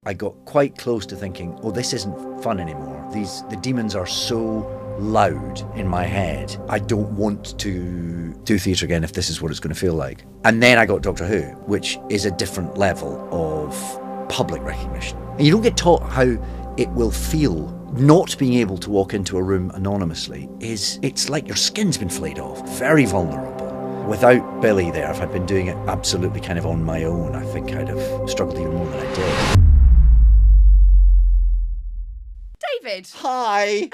I got quite close to thinking, oh, this isn't fun anymore. The demons are so loud in my head. I don't want to do theatre again if this is what it's going to feel like. And then I got Doctor Who, which is a different level of public recognition. And you don't get taught how it will feel. Not being able to walk into a room anonymously it's like your skin's been flayed off. Very vulnerable. Without Billy there, if I'd been doing it absolutely kind of on my own, I think I'd have struggled even more than I did. David. Hi.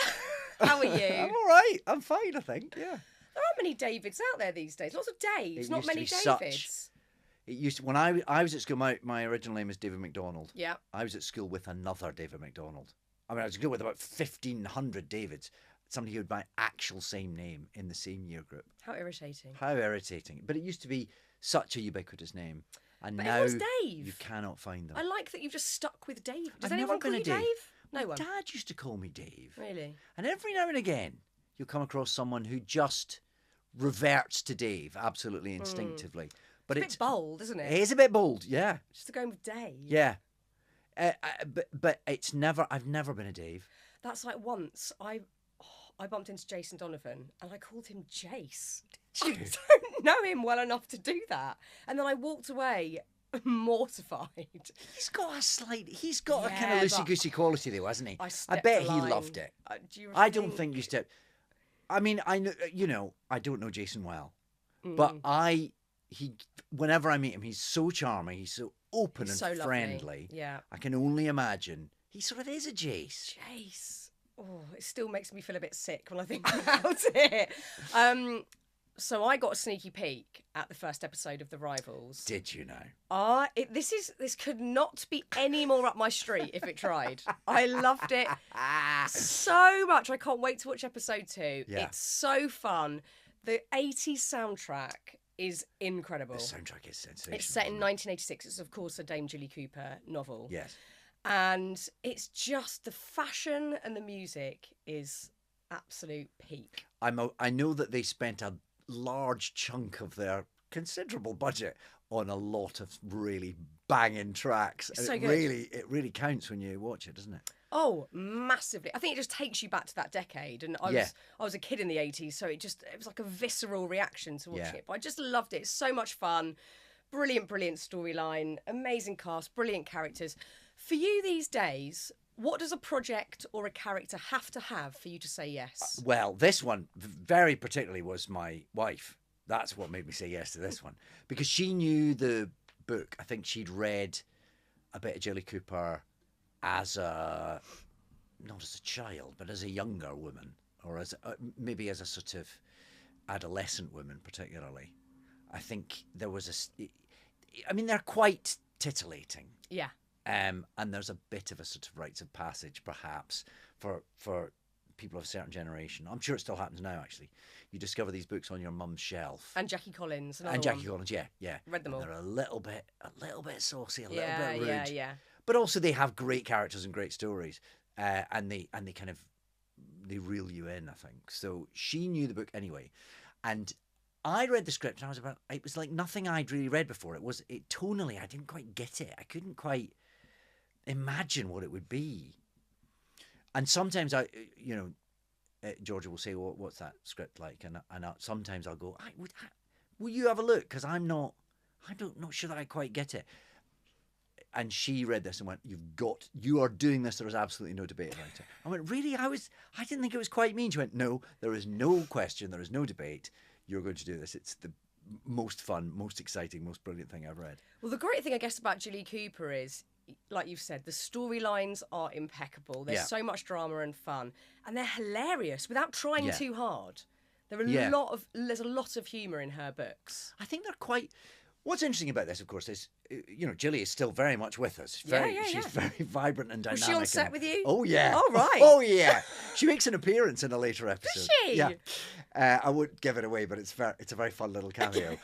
How are you? I'm all right. I'm fine, I think, yeah. There aren't many Davids out there these days. Lots of Daves, not many Davids. It used to, when I was at school, my original name is David MacDonald. Yeah. I was at school with another David MacDonald. I mean, I was at school with about 1,500 Davids. Somebody who had my actual same name in the same year group. How irritating. How irritating. But it used to be such a ubiquitous name. And but now it was Dave. You cannot find them. I like that you've just stuck with Dave. Does I've anyone never been call a you Dave. Dave? No My one. dad used to call me Dave. Really? And every now and again, you'll come across someone who just reverts to Dave absolutely instinctively. But it's a bit bold, isn't it? It is a bit bold, yeah. Just to go with Dave. Yeah. But it's never. I've never been a Dave. That's like once I bumped into Jason Donovan and I called him Jace. Did you? I don't know him well enough to do that. And then I walked away mortified. He's got a kind Yeah, of loosey-goosey quality though, hasn't he? I I stepped bet the he line. loved it. Do I don't think you stepped. I mean, I know, I don't know Jason well, but whenever I meet him, he's so charming, he's so open and so lovely. friendly. Yeah. I can only imagine he sort of is a Jace. Jace. Oh, it still makes me feel a bit sick when I think about it. So I got a sneaky peek at the first episode of The Rivals. Did you know? This could not be any more up my street if it tried. I loved it so much. I can't wait to watch episode 2. Yeah. It's so fun. The 80s soundtrack is incredible. The soundtrack is sensational. It's set in isn't it? 1986. It's, of course, a Dame Julie Cooper novel. Yes. And it's just the fashion and the music is absolute peak. I know that they spent a large chunk of their considerable budget on a lot of really banging tracks. And So it good. really counts when you watch it, doesn't it? Oh, massively. I think it just takes you back to that decade. And I was a kid in the 80s, so it was like a visceral reaction to watching it. But I just loved it. It's so much fun. Brilliant storyline. Amazing cast. Brilliant characters. For you these days, what does a project or a character have to have for you to say yes? Well, this one very particularly was my wife. That's what made me say yes to this one. Because she knew the book. I think she'd read a bit of Julie Cooper not as a child, but as a younger woman, or maybe as a sort of adolescent woman particularly. I think there was they're quite titillating. Yeah. And there's a bit of a sort of rites of passage, perhaps, for people of a certain generation. I'm sure it still happens now, actually. You discover these books on your mum's shelf. And Jackie Collins. Jackie Collins, yeah. Read them all. They're a little bit saucy, a little bit rude. Yeah. But also they have great characters and great stories. And they kind of, they reel you in, I think. So she knew the book anyway. And I read the script and it was like nothing I'd really read before. Tonally, I didn't quite get it. I couldn't quite imagine what it would be. And sometimes Georgia will say, well, what's that script like? And sometimes I'll go, will you have a look? Because I'm not sure that I quite get it. And she read this and went, you are doing this. There is absolutely no debate about it. I went, really? I didn't think it was quite me. And she went, no, there is no question. There is no debate. You're going to do this. It's the most fun, most exciting, most brilliant thing I've read. Well, the great thing, I guess, about Julie Cooper is, like you've said, the storylines are impeccable. There's so much drama and fun, and they're hilarious without trying too hard. There's a lot of humour in her books. I think they're quite. What's interesting about this, of course, is Julie is still very much with us. She's very vibrant and dynamic. Was she on set with you? Oh yeah. Oh right. Oh yeah. She makes an appearance in a later episode. Does she? Yeah. I won't give it away, but it's a very fun little cameo.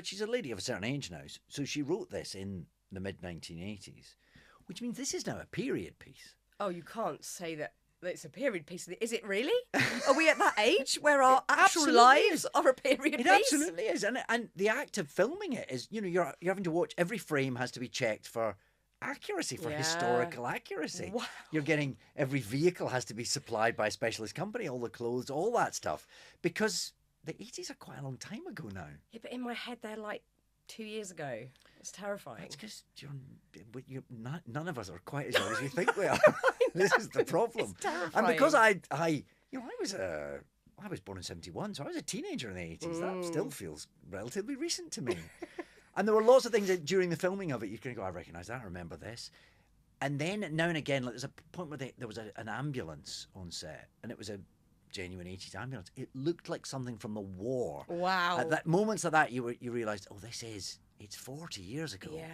She's a lady of a certain age now. So she wrote this in the mid 1980s, which means this is now a period piece. Oh, you can't say that it's a period piece. Is it really? Are we at that age where our actual absolutely lives is. are a period It piece? absolutely is, and the act of filming it is, you're having to watch, every frame has to be checked for accuracy, for historical accuracy. Wow. You're getting, every vehicle has to be supplied by a specialist company, all the clothes, all that stuff, because the 80s are quite a long time ago now. Yeah, but in my head they're like 2 years ago. It's terrifying. That's because none of us are quite as young as we think we are. This is the problem. It's terrifying. And because I was born in 71, so I was a teenager in the 80s. That still feels relatively recent to me. And there were lots of things that during the filming of it, you can go, I recognise that, I remember this. And then now and again, like, there's a point where there was an ambulance on set, and it was a genuine 80s ambulance. It looked like something from the war. Wow. At that moments like that, you realised, it's 40 years ago. Yeah.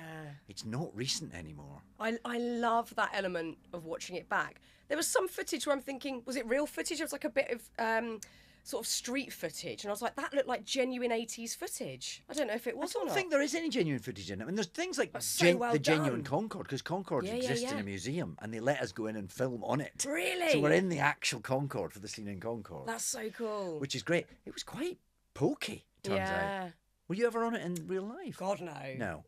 It's not recent anymore. I love that element of watching it back. There was some footage where I'm thinking, was it real footage? It was like a bit of sort of street footage. And I was like, that looked like genuine 80s footage. I don't know if it was I don't think there is any genuine footage in it. I mean, there's things like the genuine Concorde, because Concorde exists in a museum, and they let us go in and film on it. Really? So we're in the actual Concorde for the scene in Concorde. That's so cool. Which is great. It was quite pokey, turns out. Were you ever on it in real life? God, no. No.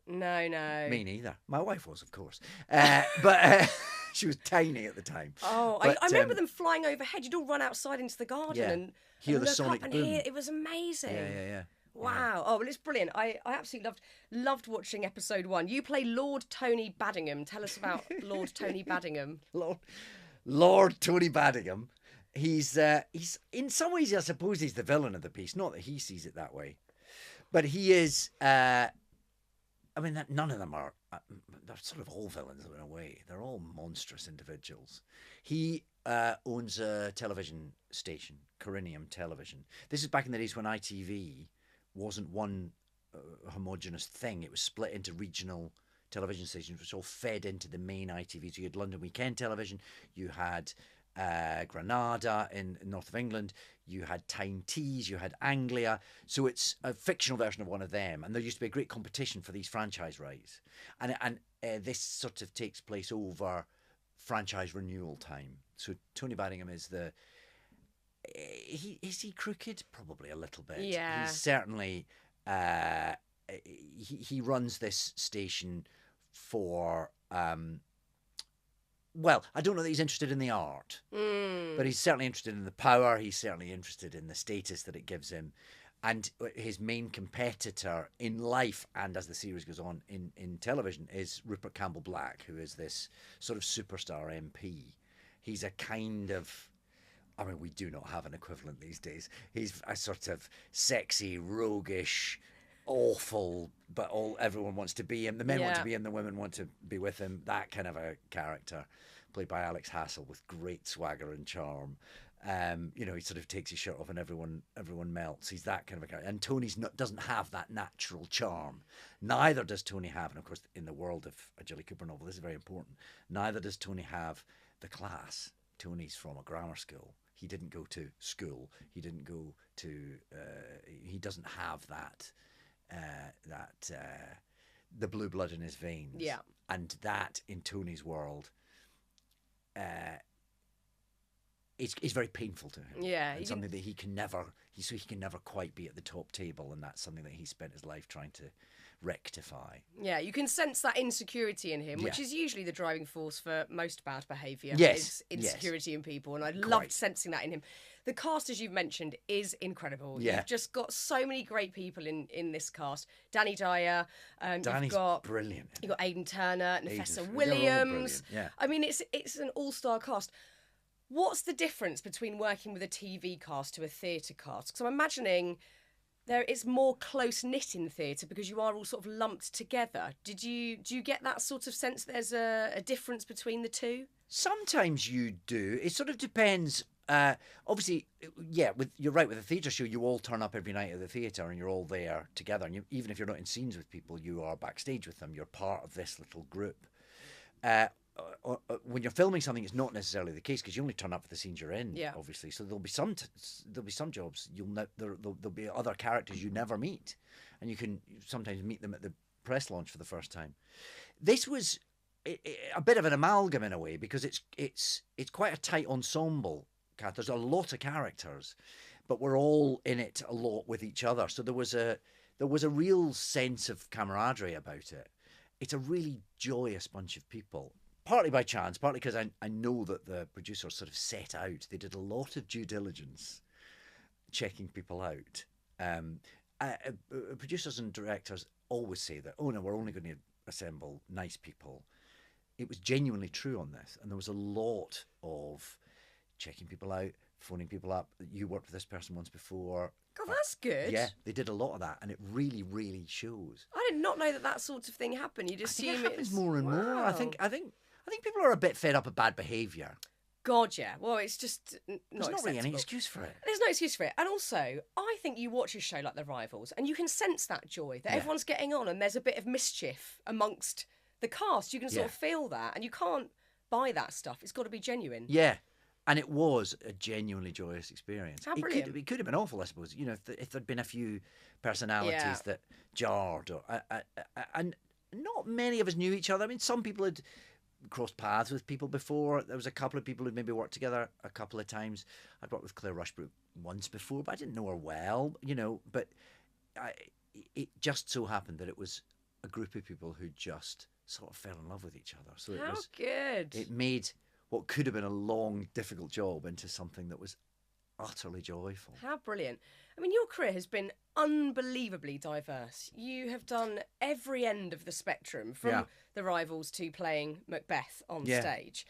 No. Me neither. My wife was, of course. But she was tiny at the time. Oh, but, I remember them flying overhead. You'd all run outside into the garden and hear the look sonic up boom. and hear. It was amazing. Yeah. Wow. Oh, well, it's brilliant. I absolutely loved watching episode 1. You play Lord Tony Baddingham. Tell us about Lord Tony Baddingham. Lord Tony Baddingham. He's in some ways, I suppose, he's the villain of the piece. Not that he sees it that way. But he is, I mean, none of them are, they're sort of all villains in a way. They're all monstrous individuals. He owns a television station, Corinium Television. This is back in the days when ITV wasn't one homogenous thing. It was split into regional television stations, which all fed into the main ITV. So you had London Weekend Television, you had Granada in north of England, you had Tyne Tees, you had Anglia. So it's a fictional version of one of them, and there used to be a great competition for these franchise rights, and this sort of takes place over franchise renewal time. So Tony Baddingham is is he crooked? Probably a little bit. Yeah. He's certainly he runs this station for well, I don't know that he's interested in the art, but he's certainly interested in the power. He's certainly interested in the status that it gives him. And his main competitor in life, and as the series goes on in television, is Rupert Campbell Black, who is this sort of superstar MP. He's a kind of, I mean, we do not have an equivalent these days. He's a sort of sexy, roguish, awful, but everyone wants to be him. The men want to be him, the women want to be with him. That kind of a character, played by Alex Hassel with great swagger and charm. He sort of takes his shirt off and everyone melts. He's that kind of a character. And Tony's doesn't have that natural charm. Neither does Tony have, and of course in the world of a Jilly Cooper novel, this is very important, neither does Tony have the class. Tony's from a grammar school. He didn't go to school. He didn't go to, he doesn't have that, the blue blood in his veins. Yeah. And that, in Tony's world, it's very painful to him. Yeah. And something that he can never quite be at the top table, and that's something that he spent his life trying to rectify. Yeah, you can sense that insecurity in him, which is usually the driving force for most bad behaviour. Yes. Is insecurity in people, and I loved sensing that in him. The cast, as you've mentioned, is incredible. Yeah. You've just got so many great people in this cast. Danny Dyer. Danny's brilliant. You've got Aidan Turner, Nafessa They're all Williams. brilliant, yeah. I mean, it's an all-star cast. What's the difference between working with a TV cast to a theatre cast? Because I'm imagining it's more close-knit in theatre because you are all sort of lumped together. Do you get that sort of sense that there's a difference between the two? Sometimes you do. It sort of depends. Obviously, you're right. With a theatre show, you all turn up every night at the theatre and you're all there together. And even if you're not in scenes with people, you are backstage with them. You're part of this little group. When you're filming something, it's not necessarily the case because you only turn up for the scenes you're in. Yeah. Obviously, so there'll be some jobs there'll be other characters you never meet, and you can sometimes meet them at the press launch for the first time. This was a bit of an amalgam in a way, because it's quite a tight ensemble. Kath, there's a lot of characters, but we're all in it a lot with each other. So there was a real sense of camaraderie about it. It's a really joyous bunch of people. Partly by chance, partly because I know that the producers sort of set out. They did a lot of due diligence, checking people out. Producers and directors always say that, oh no, we're only going to assemble nice people. It was genuinely true on this, and there was a lot of checking people out, phoning people up. You worked with this person once before. God, that's good. Yeah, they did a lot of that, and it really, really shows. I did not know that sort of thing happened. You just assume it happens more and wow. more. I think people are a bit fed up of bad behaviour. God, yeah. Well, it's just There's not really any excuse for it. There's no excuse for it. And also, I think you watch a show like The Rivals and you can sense that joy, that everyone's getting on and there's a bit of mischief amongst the cast. You can sort of feel that, and you can't buy that stuff. It's got to be genuine. Yeah. And it was a genuinely joyous experience. How brilliant. It could have been awful, I suppose. You know, if there'd been a few personalities that jarred, and not many of us knew each other. I mean, some people had crossed paths with people before. There was a couple of people who'd maybe worked together a couple of times. I'd worked with Claire Rushbrook once before, but I didn't know her well, you know. But it just so happened that it was a group of people who just sort of fell in love with each other. So How good. It made what could have been a long, difficult job into something that was utterly joyful. How brilliant. I mean, your career has been unbelievably diverse. You have done every end of the spectrum, from The Rivals to playing Macbeth on stage.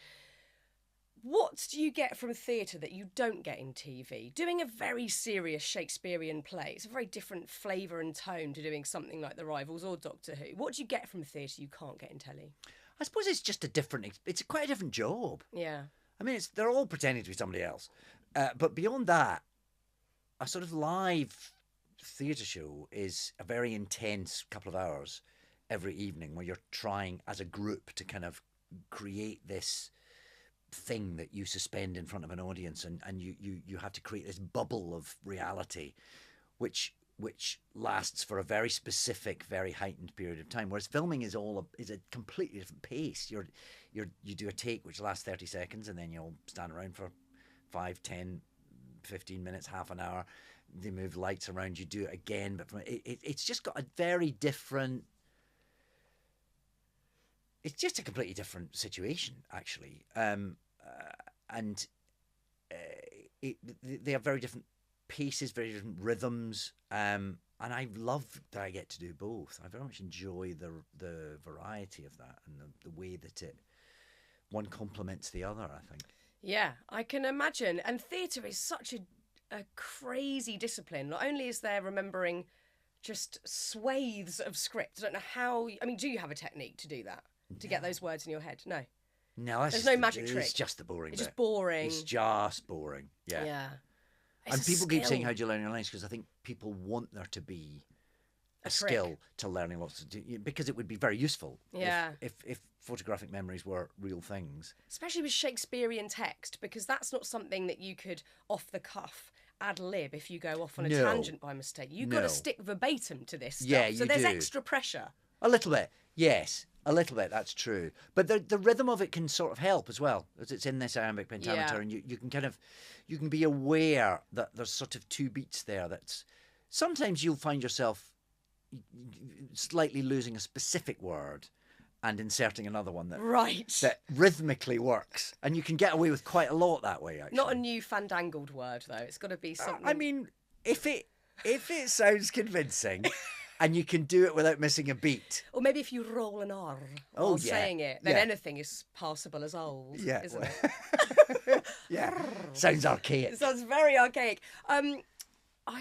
What do you get from theatre that you don't get in TV? Doing a very serious Shakespearean play, it's a very different flavour and tone to doing something like The Rivals or Doctor Who. What do you get from theatre you can't get in telly? I suppose it's just it's quite a different job. Yeah. I mean, they're all pretending to be somebody else. But beyond that, a sort of live theatre show is a very intense couple of hours every evening where you're trying as a group to kind of create this thing that you suspend in front of an audience, and you have to create this bubble of reality which lasts for a very specific, very heightened period of time, whereas filming is a completely different pace. You do a take which lasts 30 seconds and then you'll stand around for 5, 10, 15 minutes, half an hour. They move lights around, you do it again, but it's just got a very different, it's just a completely different situation, actually. They have very different paces, very different rhythms, and I love that I get to do both. I very much enjoy the variety of that and the way that one complements the other, I think. Yeah, I can imagine. And theatre is such a crazy discipline. Not only is there remembering just swathes of script, I don't know how... I mean, do you have a technique to do that? To get those words in your head? No. No, there's no magic trick. It's just the boring bit. It's just boring. It's just boring. Yeah. Yeah. And people keep saying, how do you learn your lines? Because I think people want there to be a skill to learning lots of... Because it would be very useful if photographic memories were real things. Especially with Shakespearean text, because that's not something that you could, off the cuff, ad lib if you go off on a tangent by mistake. You've got to stick verbatim to this stuff. Yeah, you so there's do. Extra pressure. A little bit, yes. A little bit, that's true. But the rhythm of it can sort of help as well, as it's in this iambic pentameter, and you can be aware that there's sort of two beats there. That's sometimes you'll find yourself slightly losing a specific word and inserting another one that rhythmically works, and you can get away with quite a lot that way. Actually, not a new fandangled word though. It's got to be something. I mean, if it sounds convincing. And you can do it without missing a beat. Or maybe if you roll an R while saying it, then anything is passable as old, isn't it? Yeah. Sounds archaic. It sounds very archaic. I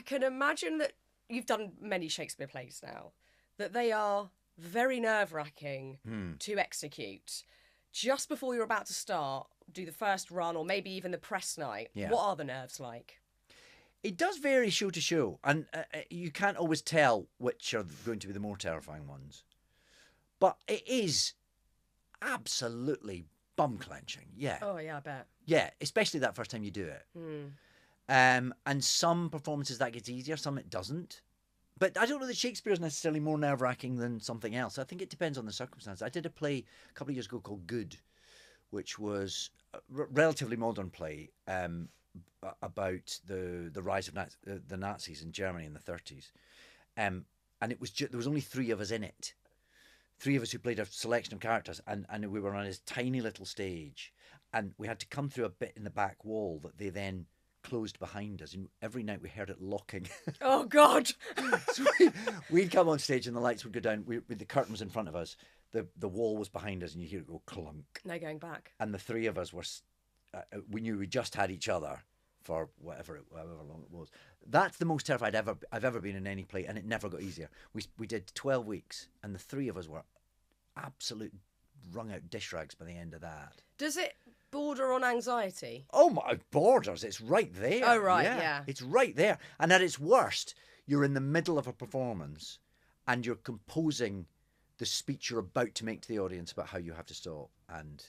can imagine that you've done many Shakespeare plays now, that they are very nerve-wracking to execute. Just before you're about to start, do the first run or maybe even the press night, what are the nerves like? It does vary show to show, and you can't always tell which are going to be the more terrifying ones. But it is absolutely bum-clenching, yeah. Oh, yeah, I bet. Yeah, especially that first time you do it. And some performances that gets easier, some it doesn't. But I don't know that Shakespeare is necessarily more nerve-wracking than something else. I think it depends on the circumstance. I did a play a couple of years ago called Good, which was a relatively modern play about the rise of the Nazis in Germany in the 30s. And it was there was only three of us in it. Three of us who played a selection of characters, and we were on this tiny little stage, and we had to come through a bit in the back wall that they then closed behind us, and every night we heard it locking. Oh God! So we'd come on stage and the lights would go down. With the curtain was in front of us, the wall was behind us, and you hear it go clunk. No going back. And the three of us were, we knew we just had each other for however long it was. That's the most terrified I've ever been in any play, and it never got easier. We did 12 weeks, and the three of us were absolute wrung out dish rags by the end of that. Does it border on anxiety? Oh my borders! It's right there. Oh right, yeah. It's right there, and at its worst, you're in the middle of a performance, and you're composing the speech you're about to make to the audience about how you have to stop, and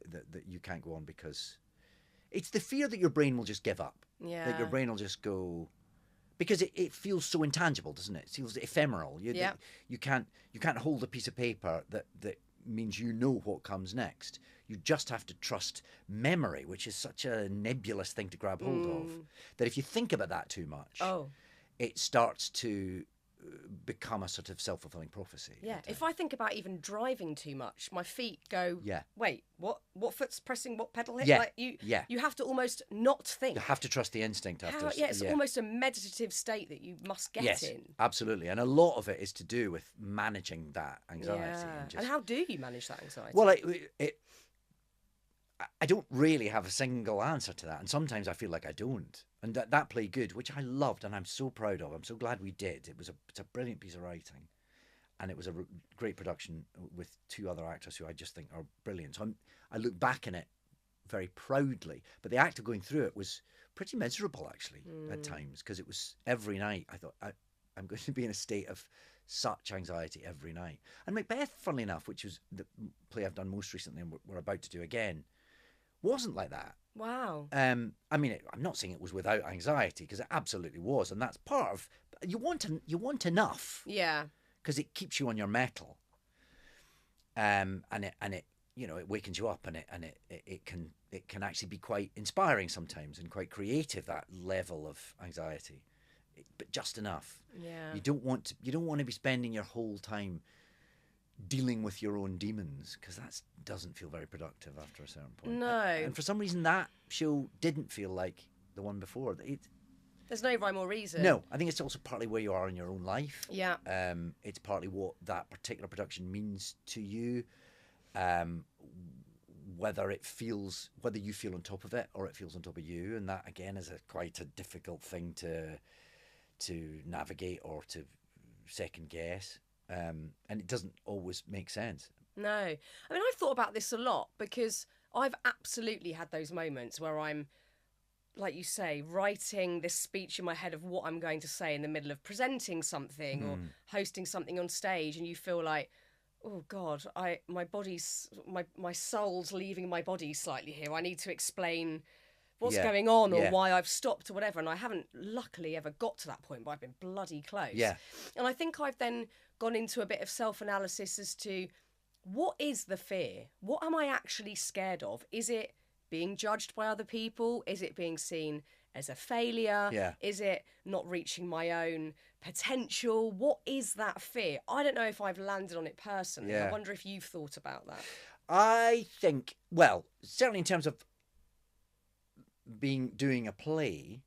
that you can't go on because it's the fear that your brain will just give up. Yeah. That your brain will just go, because it feels so intangible, doesn't it? It feels ephemeral. You can't hold a piece of paper that means you know what comes next. You just have to trust memory, which is such a nebulous thing to grab hold of, that if you think about that too much, it starts to become a sort of self-fulfilling prophecy. Yeah. If I think about even driving too much, my feet go, wait, what foot's pressing what pedal hit? Yeah. Like you have to almost not think. You have to trust the instinct after. It's almost a meditative state that you must get in. Absolutely. And a lot of it is to do with managing that anxiety. Yeah. And how do you manage that anxiety? Well, I don't really have a single answer to that, and sometimes I feel like I don't. And that play Good, which I loved and I'm so proud of, I'm so glad we did. It's a brilliant piece of writing, and it was a great production with two other actors who I just think are brilliant. So I look back in it very proudly, but the act of going through it was pretty miserable actually at times, because it was every night I thought I'm going to be in a state of such anxiety every night. And Macbeth, funnily enough, which was the play I've done most recently and we're about to do again, wasn't like that. Wow. I mean, I'm not saying it was without anxiety, because it absolutely was, and that's part of you want enough. Yeah. Because it keeps you on your mettle. And it it wakens you up, and it can actually be quite inspiring sometimes and quite creative, that level of anxiety, but just enough. Yeah. You don't want to be spending your whole time dealing with your own demons, because that doesn't feel very productive after a certain point. No. And for some reason that show didn't feel like the one before. There's no rhyme or reason. No, I think it's also partly where you are in your own life. Yeah. It's partly what that particular production means to you, whether you feel on top of it or it feels on top of you, and that again is quite a difficult thing to navigate or to second guess. And it doesn't always make sense. No. I mean, I've thought about this a lot, because I've absolutely had those moments where I'm, like you say, writing this speech in my head of what I'm going to say in the middle of presenting something or hosting something on stage, and you feel like, oh God, my soul's leaving my body slightly here. I need to explain what's going on or why I've stopped or whatever. And I haven't luckily ever got to that point, but I've been bloody close. Yeah. And I think I've then gone into a bit of self-analysis as to, what is the fear? What am I actually scared of? Is it being judged by other people? Is it being seen as a failure? Yeah. Is it not reaching my own potential? What is that fear? I don't know if I've landed on it personally. Yeah. I wonder if you've thought about that. I think, well, certainly in terms of doing a play,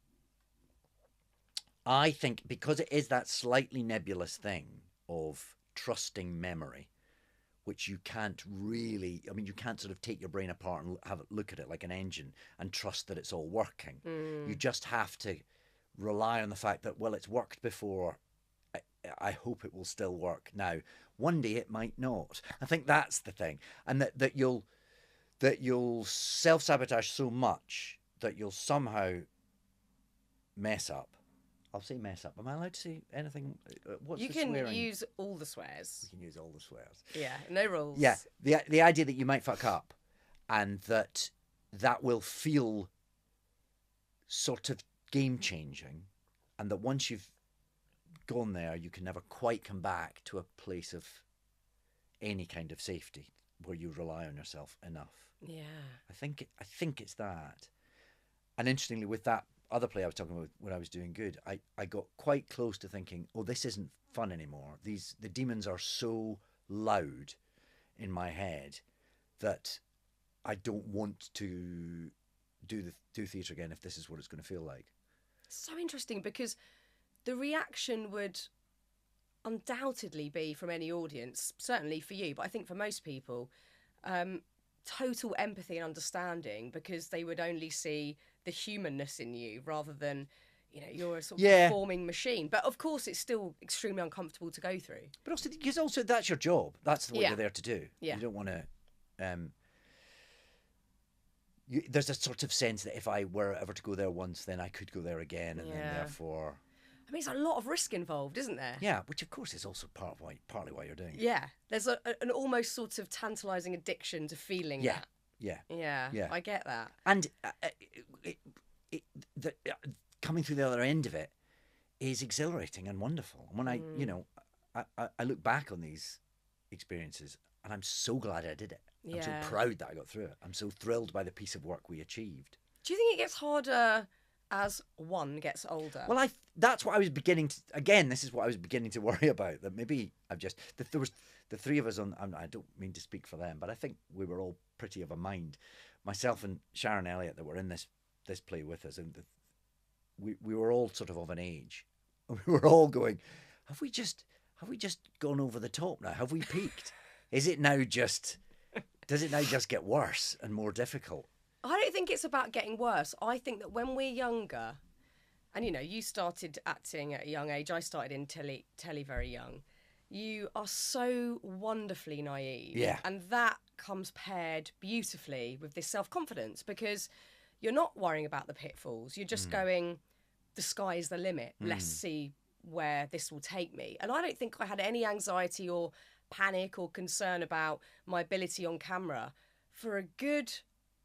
I think because it is that slightly nebulous thing of trusting memory, which you can't really, I mean, you can't sort of take your brain apart and have a look at it like an engine and trust that it's all working. You just have to rely on the fact that, well, it's worked before. I hope it will still work now. One day it might not. I think that's the thing. And that you'll self-sabotage so much that you'll somehow mess up. I'll say mess up. Am I allowed to say anything? What's you the can swearing? use all the swears. You can use all the swears. Yeah, no rules. Yeah, the idea that you might fuck up, and that will feel sort of game changing, and that once you've gone there, you can never quite come back to a place of any kind of safety where you rely on yourself enough. Yeah. I think it's that. And interestingly, with that other play I was talking about when I was doing good, I got quite close to thinking, oh, this isn't fun anymore. The demons are so loud in my head that I don't want to do theatre again if this is what it's going to feel like. So interesting, because the reaction would undoubtedly be from any audience, certainly for you, but I think for most people, total empathy and understanding, because they would only see the humanness in you rather than, you know, you're a sort of performing machine. But of course, it's still extremely uncomfortable to go through. But also, because also that's your job. That's what you're there to do. Yeah. You don't want to. There's a sort of sense that if I were ever to go there once, then I could go there again, and then therefore. I mean, there's a lot of risk involved, isn't there? Yeah, which of course is also partly why you're doing it. Yeah, there's an almost sort of tantalising addiction to feeling that. Yeah, I get that. And coming through the other end of it is exhilarating and wonderful. And when I look back on these experiences, and I'm so glad I did it. Yeah. I'm so proud that I got through it. I'm so thrilled by the piece of work we achieved. Do you think it gets harder as one gets older? Well, that's what I was beginning to. Again, this is what I was beginning to worry about. That maybe there was the three of us on. I don't mean to speak for them, but I think we were all pretty of a mind. Myself and Sharon Elliott that were in this play with us, and we were all sort of an age. We were all going, have we just gone over the top now? Have we peaked? Is it now just? Does it now just get worse and more difficult? I don't think it's about getting worse. I think that when we're younger, and you know, you started acting at a young age, I started in telly very young. You are so wonderfully naive. Yeah. And that comes paired beautifully with this self-confidence, because you're not worrying about the pitfalls. You're just going, the sky's the limit. Let's see where this will take me. And I don't think I had any anxiety or panic or concern about my ability on camera for a good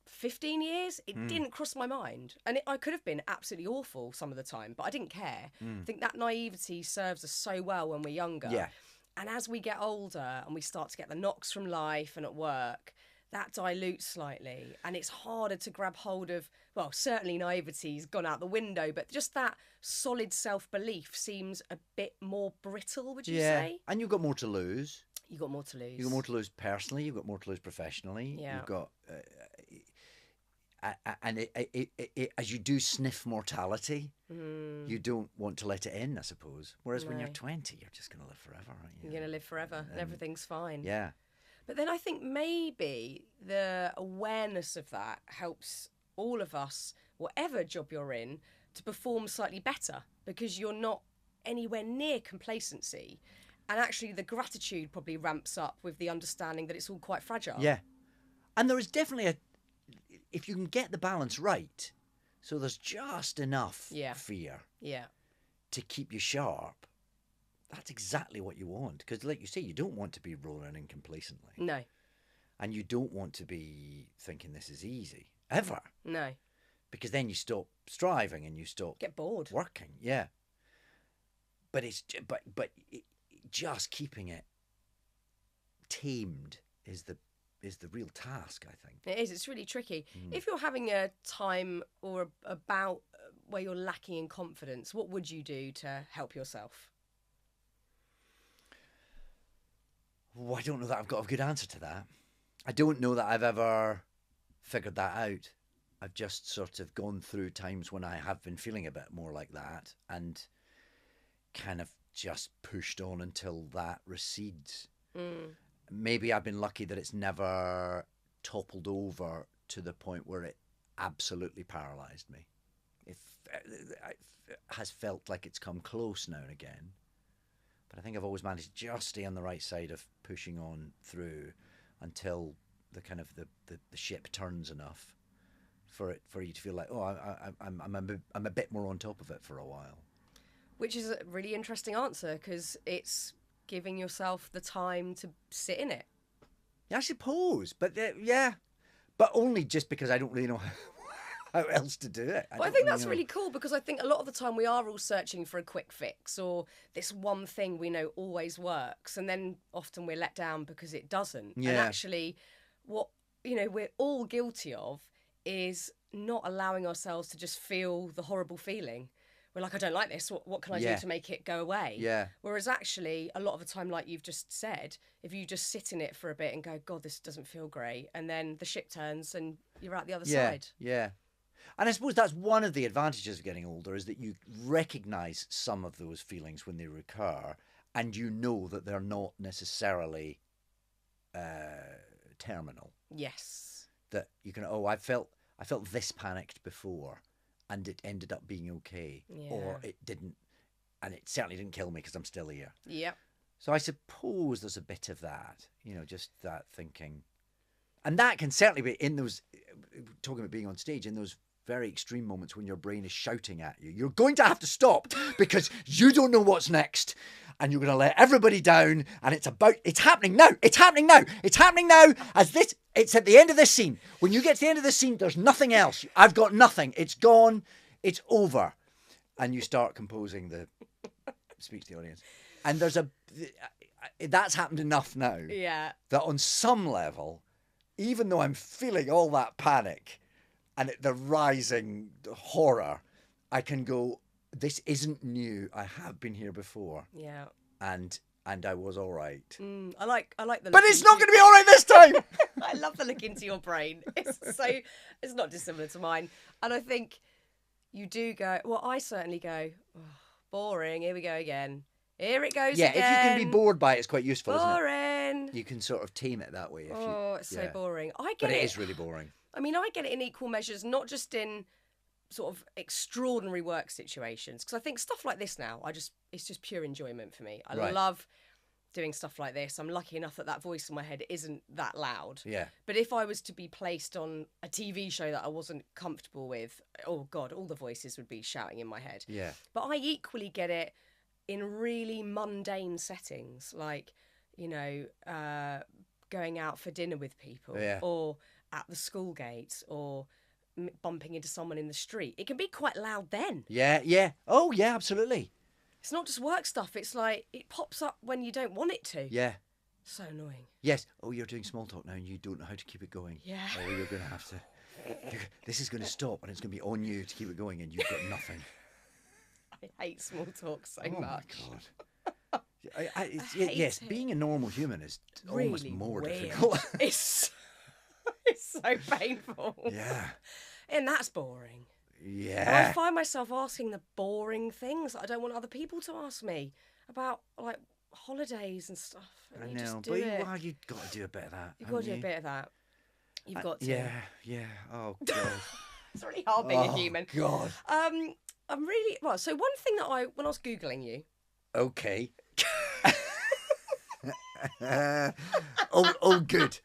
15 years. It didn't cross my mind, and I could have been absolutely awful some of the time, but I didn't care. I think that naivety serves us so well when we're younger, and as we get older and we start to get the knocks from life and at work, that dilutes slightly, and it's harder to grab hold of. Well, certainly naivety's gone out the window, but just that solid self-belief seems a bit more brittle, would you say? And you've got more to lose. You've got more to lose. You've got more to lose personally. You've got more to lose professionally. Yeah. You've got, as you do sniff mortality, you don't want to let it in, I suppose. Whereas when you're 20, you're just going to live forever, aren't you? You're going to live forever, and everything's fine. Yeah. But then I think maybe the awareness of that helps all of us, whatever job you're in, to perform slightly better, because you're not anywhere near complacency. And actually, the gratitude probably ramps up with the understanding that it's all quite fragile. Yeah. And there is definitely if you can get the balance right, so there's just enough fear to keep you sharp, that's exactly what you want. Because like you say, you don't want to be rolling in complacently. No. And you don't want to be thinking this is easy, ever. No. Because then you stop striving and you stop... Get bored. Working, yeah. But just keeping it tamed is the real task, I think. It is. It's really tricky. If you're having a time or a bout where you're lacking in confidence, what would you do to help yourself? Oh, I don't know that I've got a good answer to that. I don't know that I've ever figured that out. I've just sort of gone through times when I have been feeling a bit more like that and kind of just pushed on until that recedes. Maybe I've been lucky that it's never toppled over to the point where it absolutely paralysed me. It has felt like it's come close now and again. But I think I've always managed to just stay on the right side of pushing on through until the kind of the ship turns enough for you to feel like, oh, I'm a bit more on top of it for a while. Which is a really interesting answer, because it's giving yourself the time to sit in it. Yeah, I suppose, but yeah, but only just because I don't really know how else to do it. But I think that's really cool, because I think a lot of the time we are all searching for a quick fix or this one thing we know always works, and then often we're let down because it doesn't. Yeah. And actually, what we're all guilty of is not allowing ourselves to just feel the horrible feeling. We're like, I don't like this. What can I do to make it go away? Yeah. Whereas actually, a lot of the time, like you've just said, if you just sit in it for a bit and go, God, this doesn't feel great, and then the ship turns and you're out the other side. Yeah. And I suppose that's one of the advantages of getting older, is that you recognise some of those feelings when they recur, and you know that they're not necessarily terminal. Yes. That you can, I felt this panicked before, and it ended up being okay, or it didn't, and it certainly didn't kill me because I'm still here. Yep. So I suppose there's a bit of that, just that thinking, and that can certainly be in those, talking about being on stage, in those very extreme moments when your brain is shouting at you. You're going to have to stop because you don't know what's next, and you're going to let everybody down, and it's happening now. It's happening now. It's happening now. It's at the end of this scene. When you get to the end of this scene, there's nothing else. I've got nothing. It's gone. It's over. And you start composing the speech to the audience. And that's happened enough now. Yeah. That on some level, even though I'm feeling all that panic and the rising horror, I can go, this isn't new. I have been here before. Yeah. And I was all right. I like the. But it's not going to be all right this time. I love the look into your brain. It's not dissimilar to mine. And I think you do go. Well, I certainly go. Oh, boring. Here we go again. Here it goes again. Yeah, if you can be bored by it, it's quite useful, boring. Isn't it? You can sort of tame it that way. It's so boring. But it is really boring. I mean, I get it in equal measures, not just in sort of extraordinary work situations, because I think stuff like this now, it's just pure enjoyment for me. I love doing stuff like this. I'm lucky enough that voice in my head isn't that loud. Yeah. But if I was to be placed on a TV show that I wasn't comfortable with, oh God, all the voices would be shouting in my head. Yeah. But I equally get it in really mundane settings, like, going out for dinner with people, or at the school gates, or bumping into someone in the street. It can be quite loud then. Yeah. Oh, yeah, absolutely. It's not just work stuff. It's like it pops up when you don't want it to. Yeah. So annoying. Yes. Oh, you're doing small talk now and you don't know how to keep it going. Yeah. Oh, you're going to have to. This is going to stop and it's going to be on you to keep it going, and you've got nothing. I hate small talk so much. My God. Yes, being a normal human is really almost more weird. difficult. It's so painful. Yeah. And that's boring. Yeah. I find myself asking the boring things that I don't want other people to ask me about, like holidays and stuff. And I you know, just do but it. you've got to do a bit of that. You've got to do a bit of that. You've got to. Yeah. Oh, God. It's really hard being a human. God. I'm really well. So one thing that when I was googling you. Okay. Oh, good.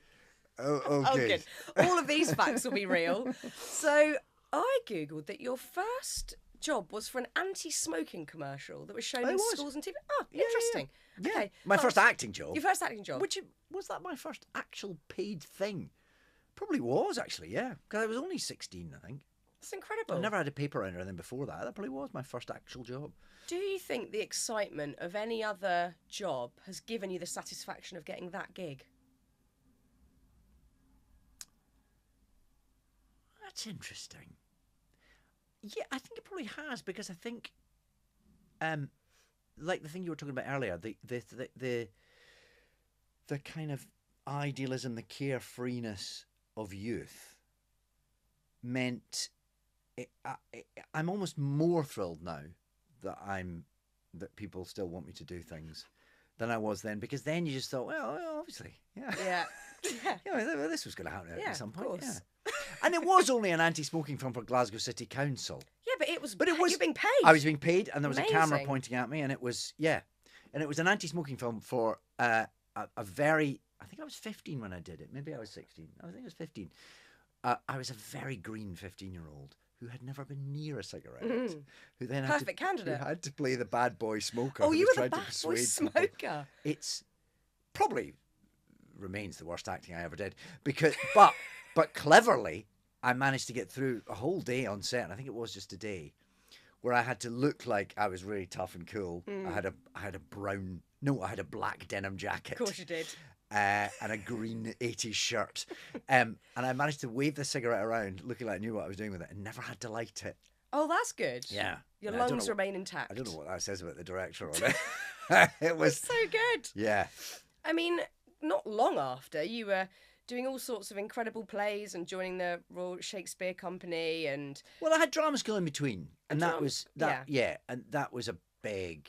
Oh, good. All of these facts will be real. So I googled that your first job was for an anti-smoking commercial that was shown in schools and TV. Oh, interesting. Yeah. Okay. My first acting job. Your first acting job. Was that my first actual paid thing? Probably was, actually, yeah. Because I was only 16, I think. That's incredible. I never had a paper or anything before that. That probably was my first actual job. Do you think the excitement of any other job has given you the satisfaction of getting that gig? That's interesting. Yeah, I think it probably has, because I think, like the thing you were talking about earlier, the kind of idealism, the carefreeness of youth meant I'm almost more thrilled now that people still want me to do things than I was then, because then you just thought, well, obviously, yeah. This was going to happen at some point. Of course. Yeah. And it was only an anti-smoking film for Glasgow City Council. Yeah, but it was you're being paid. I was being paid, and there was Amazing. a camera pointing at me, and it was an anti-smoking film for a very. I think I was 15 when I did it. Maybe I was 16. I think I was 15. I was a very green 15-year-old who had never been near a cigarette. Who then candidate. Who had to play the bad boy smoker. Oh, who you was were the trying bad to boy persuade smoker. people. It's probably remains the worst acting I ever did, because but cleverly I managed to get through a whole day on set, and I think it was just a day, where I had to look like I was really tough and cool. I had a black denim jacket. Of course you did. And a green 80s shirt. And I managed to wave the cigarette around, looking like I knew what I was doing with it, and never had to light it. Oh, that's good. Yeah. Your lungs remain intact. I don't know what that says about the director on it. It was so good. Yeah. I mean, not long after, you were doing all sorts of incredible plays and joining the Royal Shakespeare Company and... Well, I had drama school in between. And that was a big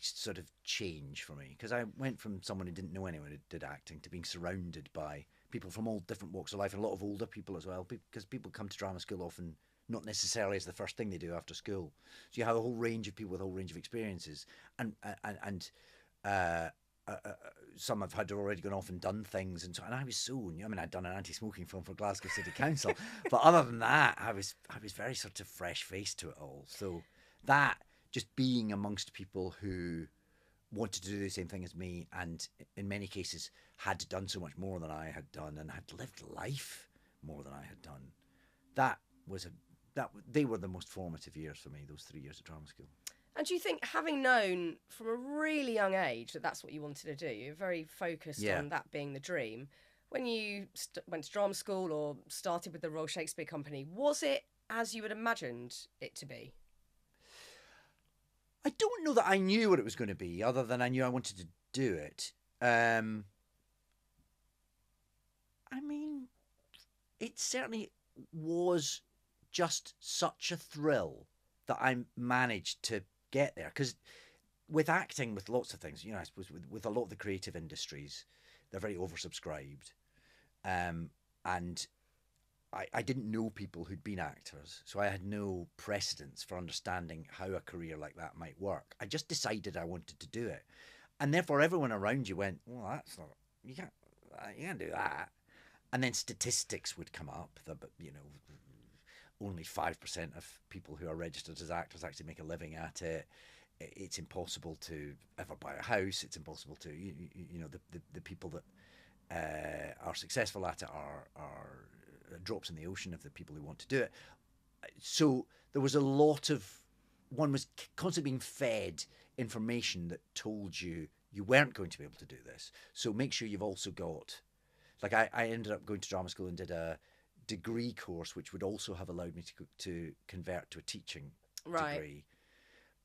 sort of change for me, because I went from someone who didn't know anyone who did acting to being surrounded by people from all different walks of life, and a lot of older people as well, because people come to drama school often not necessarily as the first thing they do after school. So you have a whole range of people with a whole range of experiences, and some have had already gone off and done things, and I was so new. I mean, I'd done an anti-smoking film for Glasgow City Council, but other than that, I was very sort of fresh-faced to it all. So that, just being amongst people who wanted to do the same thing as me, and in many cases had done so much more than I had done, and had lived life more than I had done, they were the most formative years for me, those 3 years at drama school. And do you think, having known from a really young age that that's what you wanted to do, you're very focused on that being the dream, when you went to drama school or started with the Royal Shakespeare Company, was it as you had imagined it to be? I don't know that I knew what it was going to be, other than I knew I wanted to do it. I mean, it certainly was just such a thrill that I managed to get there. Because with acting, with lots of things, I suppose with a lot of the creative industries, they're very oversubscribed. And I didn't know people who'd been actors, so I had no precedence for understanding how a career like that might work. I just decided I wanted to do it. And therefore everyone around you went, well, that's not, you can't do that. And then statistics would come up that, only 5% of people who are registered as actors actually make a living at it. It's impossible to ever buy a house. It's impossible to, the people that are successful at it are drops in the ocean of the people who want to do it. So there was a lot of, one was constantly being fed information that told you weren't going to be able to do this. So make sure you've also got, like I ended up going to drama school and did a degree course, which would also have allowed me to convert to a teaching degree.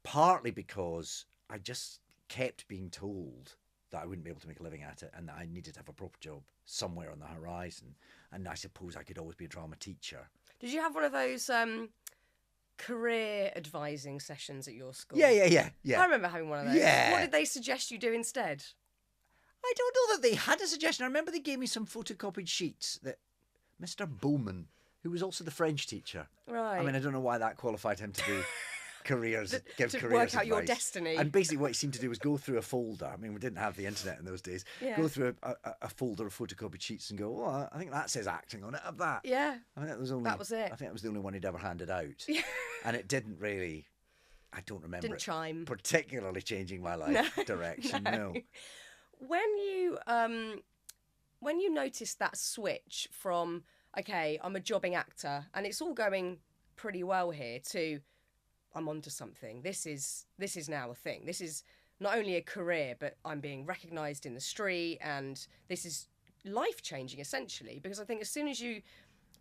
Partly because I just kept being told that I wouldn't be able to make a living at it, and that I needed to have a proper job somewhere on the horizon. And I suppose I could always be a drama teacher. Did you have one of those career advising sessions at your school? Yeah. I remember having one of those. Yeah. What did they suggest you do instead? I don't know that they had a suggestion. I remember they gave me some photocopied sheets that Mr. Bowman, who was also the French teacher. Right. I mean, I don't know why that qualified him to do careers, give to careers work out advice. your destiny. And basically what he seemed to do was go through a folder. I mean, we didn't have the internet in those days. Yeah. Go through a folder of photocopied sheets and go, oh, I think that says acting on it. Have that. Yeah. I think that was it. I think that was the only one he'd ever handed out. Yeah. And it didn't really, I don't remember Didn't chime. particularly changing my life direction. No. When you noticed that switch from, okay, I'm a jobbing actor and it's all going pretty well here, to I'm onto something. This is now a thing. This is not only a career, but I'm being recognised in the street, and this is life-changing, essentially, because I think as soon as you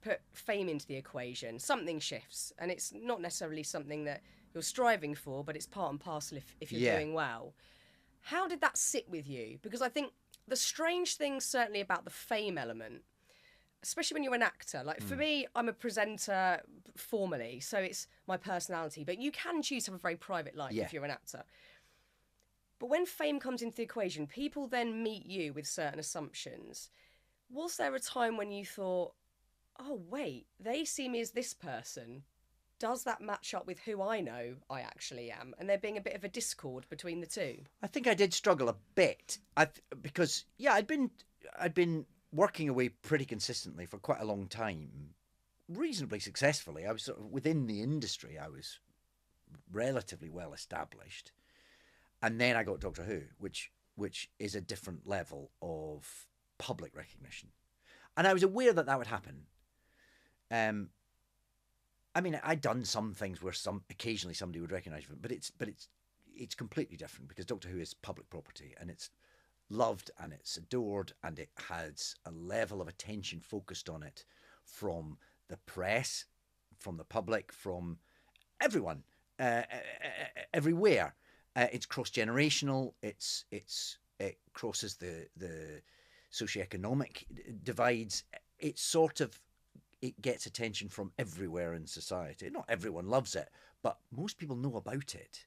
put fame into the equation, something shifts, and it's not necessarily something that you're striving for, but it's part and parcel if you're doing well. How did that sit with you? Because I think the strange thing, certainly about the fame element, especially when you're an actor, like for me, I'm a presenter formally, so it's my personality, but you can choose to have a very private life if you're an actor. But when fame comes into the equation, people then meet you with certain assumptions. Was there a time when you thought, oh, wait, they see me as this person. Does that match up with who I know I actually am? And there being a bit of a discord between the two? I think I did struggle a bit because I'd been working away pretty consistently for quite a long time, reasonably successfully. I was sort of within the industry. I was relatively well established, and then I got Doctor Who, which is a different level of public recognition, and I was aware that would happen. I mean, I'd done some things where occasionally somebody would recognise it, but it's completely different because Doctor Who is public property and it's loved and it's adored and it has a level of attention focused on it from the press, from the public, from everyone, everywhere. It's cross-generational. It crosses the socioeconomic divides. It gets attention from everywhere in society. Not everyone loves it, but most people know about it.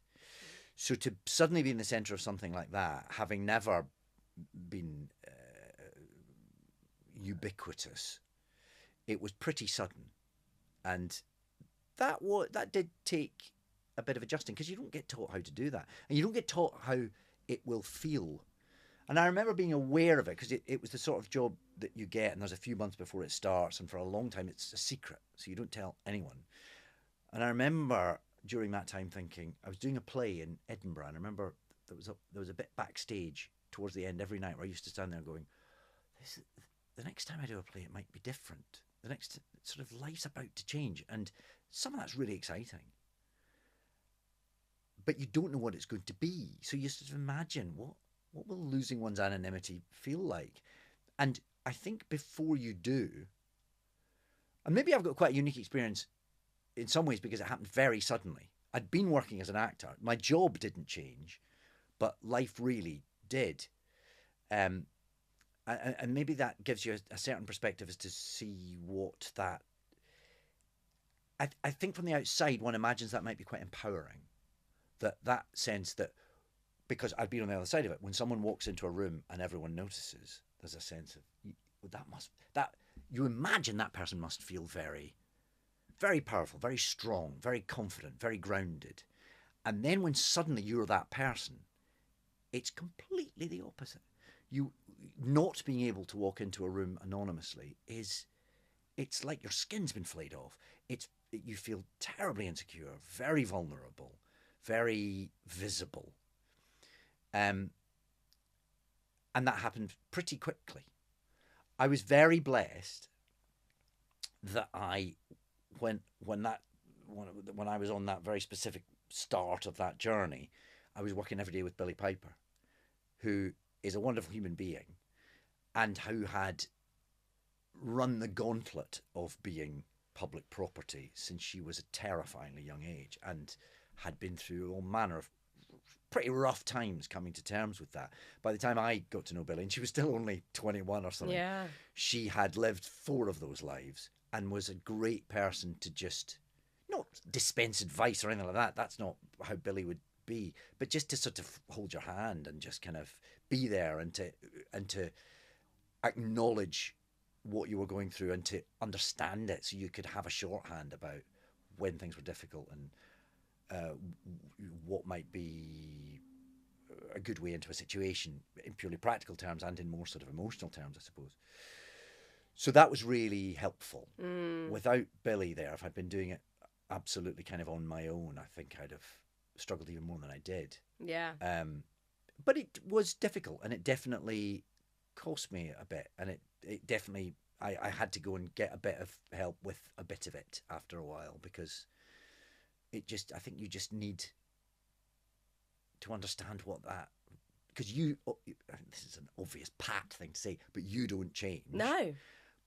So to suddenly be in the centre of something like that, having never been ubiquitous, it was pretty sudden, and that did take a bit of adjusting because you don't get taught how to do that, and you don't get taught how it will feel. And I remember being aware of it because it was the sort of job that you get, and there's a few months before it starts, and for a long time it's a secret, so you don't tell anyone. And I remember during that time thinking, I was doing a play in Edinburgh, and I remember there was a bit backstage towards the end every night where I used to stand there going, the next time I do a play, it might be different. The next sort of life's about to change, and some of that's really exciting. But you don't know what it's going to be, so you sort of imagine what will losing one's anonymity feel like. And I think before you do, and maybe I've got quite a unique experience in some ways because it happened very suddenly. I'd been working as an actor. My job didn't change, but life really did. And maybe that gives you a certain perspective as to see what that... I think from the outside, one imagines that might be quite empowering. That sense that, because I've been on the other side of it, when someone walks into a room and everyone notices, there's a sense of you imagine that person must feel very, very powerful, very strong, very confident, very grounded. And then when suddenly you're that person, it's completely the opposite. You not being able to walk into a room anonymously it's like your skin's been flayed off. You feel terribly insecure, very vulnerable, very visible. And that happened pretty quickly. I was very blessed that when I was on that very specific start of that journey, I was working every day with Billie Piper, who is a wonderful human being and who had run the gauntlet of being public property since she was a terrifyingly young age and had been through all manner of pretty rough times coming to terms with that. By the time I got to know Billie, and she was still only 21 or something, she had lived 4 of those lives and was a great person to just not dispense advice or anything like that. That's not how Billie would be, but just to sort of hold your hand and just kind of be there and to acknowledge what you were going through and to understand it so you could have a shorthand about when things were difficult and what might be a good way into a situation in purely practical terms and in more sort of emotional terms, I suppose. So that was really helpful. Without Billie there, if I'd been doing it absolutely kind of on my own, I think I'd have struggled even more than I did. Yeah. But it was difficult, and it definitely cost me a bit, and it definitely I had to go and get a bit of help with a bit of it after a while, because I think you just need to understand what that, because this is an obvious pat thing to say, but you don't change. No.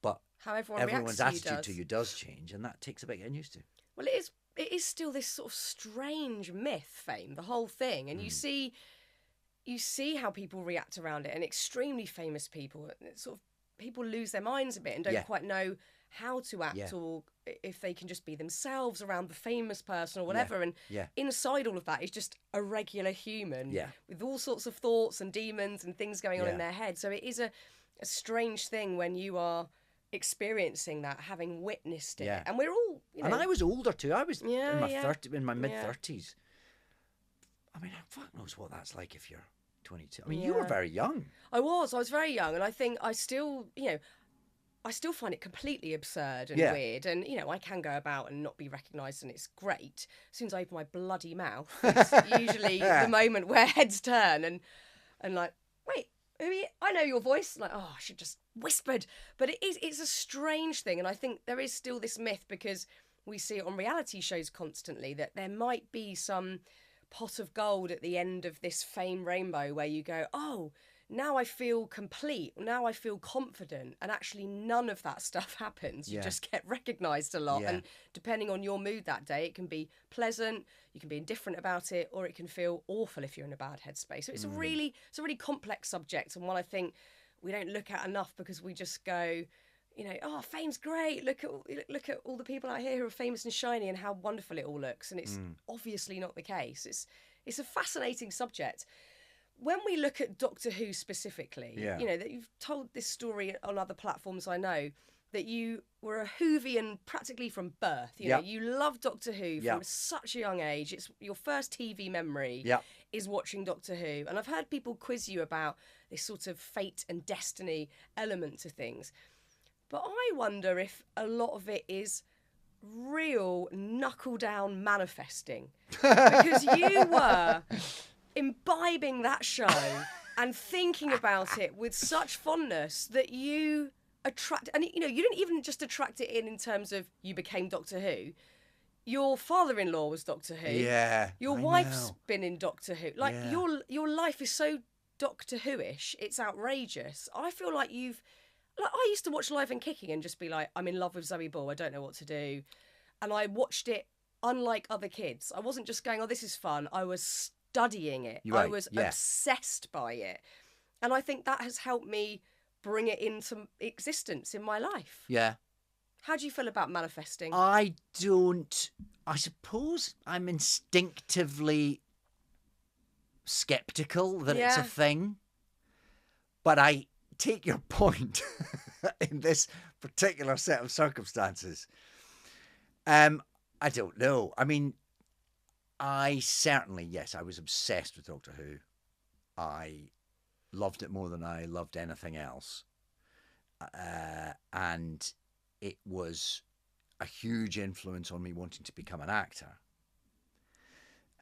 But how everyone's attitude to you does change, and that takes a bit getting used to. Well, it is still this sort of strange myth, Fame, the whole thing, and you see how people react around it, and extremely famous people, sort of people lose their minds a bit and don't quite know how to act or if they can just be themselves around the famous person or whatever. And inside all of that is just a regular human with all sorts of thoughts and demons and things going on in their head. So it is a strange thing when you are experiencing that, having witnessed it. And we're all, and I was older too. I was in my mid-30s. I mean, fuck knows what that's like if you're 22. I mean, you were very young. I was very young, and I think I still find it completely absurd and weird. And, I can go about and not be recognised, and it's great. As soon as I open my bloody mouth, it's usually the moment where heads turn and like, wait, I know your voice. Like, oh, she just whispered. But it's a strange thing. And I think there is still this myth, because we see it on reality shows constantly, that there might be some pot of gold at the end of this fame rainbow where you go, oh, now I feel complete. Now I feel confident. And actually none of that stuff happens. You just get recognised a lot. And depending on your mood that day, it can be pleasant, you can be indifferent about it, or it can feel awful if you're in a bad headspace. So it's a really complex subject, and one I think we don't look at enough, because we just go, oh, fame's great. Look at all the people out here who are famous and shiny and how wonderful it all looks. And it's obviously not the case. It's a fascinating subject. When we look at Doctor Who specifically, that you've told this story on other platforms, I know, that you were a Whovian practically from birth. You know, you love Doctor Who from such a young age. It's your first TV memory is watching Doctor Who. And I've heard people quiz you about this sort of fate and destiny element to things. But I wonder if a lot of it is real knuckle down manifesting. Because you were imbibing that show and thinking about it with such fondness that you attract, and you didn't even just attract it in terms of you became Doctor Who. Your father-in-law was Doctor Who. Yeah. Your wife's been in Doctor Who. Like your life is so Doctor Who-ish. It's outrageous. I feel like I used to watch Live and Kicking and just be like, I'm in love with Zoe Ball. I don't know what to do. And I watched it unlike other kids. I wasn't just going, oh, this is fun. I was studying it. I was obsessed by it. And I think that has helped me bring it into existence in my life. Yeah. How do you feel about manifesting? I suppose I'm instinctively skeptical that it's a thing. But I take your point in this particular set of circumstances. I don't know. I mean, I certainly, I was obsessed with Doctor Who. I loved it more than I loved anything else. And it was a huge influence on me wanting to become an actor.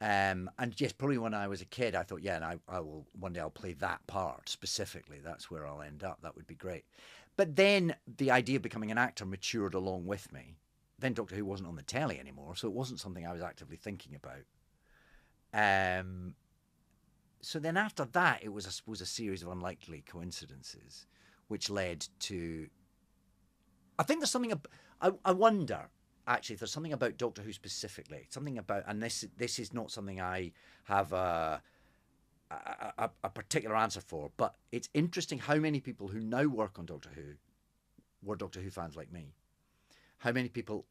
And yes, probably when I was a kid, I thought, and I will, one day I'll play that part specifically. That's where I'll end up. That would be great. But then the idea of becoming an actor matured along with me. Then Doctor Who wasn't on the telly anymore, so it wasn't something I was actively thinking about. So then after that, it was, I suppose, a series of unlikely coincidences, which led to... I think there's something... I wonder, actually, if there's something about Doctor Who specifically, something about... And this is not something I have a particular answer for, but it's interesting how many people who now work on Doctor Who were Doctor Who fans like me. How many people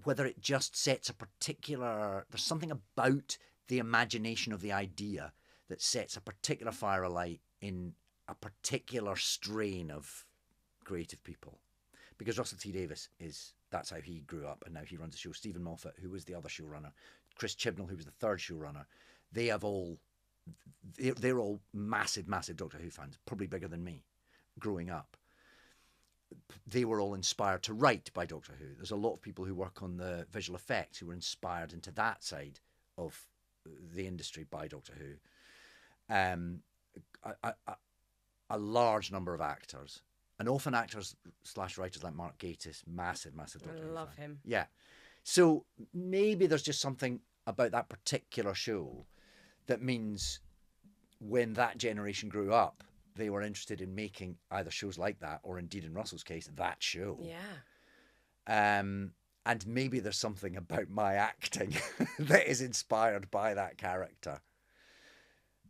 whether it just sets a particular... There's something about the imagination of the idea that sets a particular fire alight in a particular strain of creative people. Because Russell T Davies that's how he grew up, and now he runs the show. Stephen Moffat, who was the other showrunner, Chris Chibnall, who was the third showrunner, they're all massive Doctor Who fans, probably bigger than me, growing up. They were all inspired to write by Doctor Who. There's a lot of people who work on the visual effects who were inspired into that side of the industry by Doctor Who. A large number of actors, and often actors / writers like Mark Gatiss, massive Doctor Who I love fan. him. Yeah. So maybe there's just something about that particular show that means when that generation grew up, they were interested in making either shows like that, or indeed in Russell's case, that show. Yeah. And maybe there's something about my acting that is inspired by that character.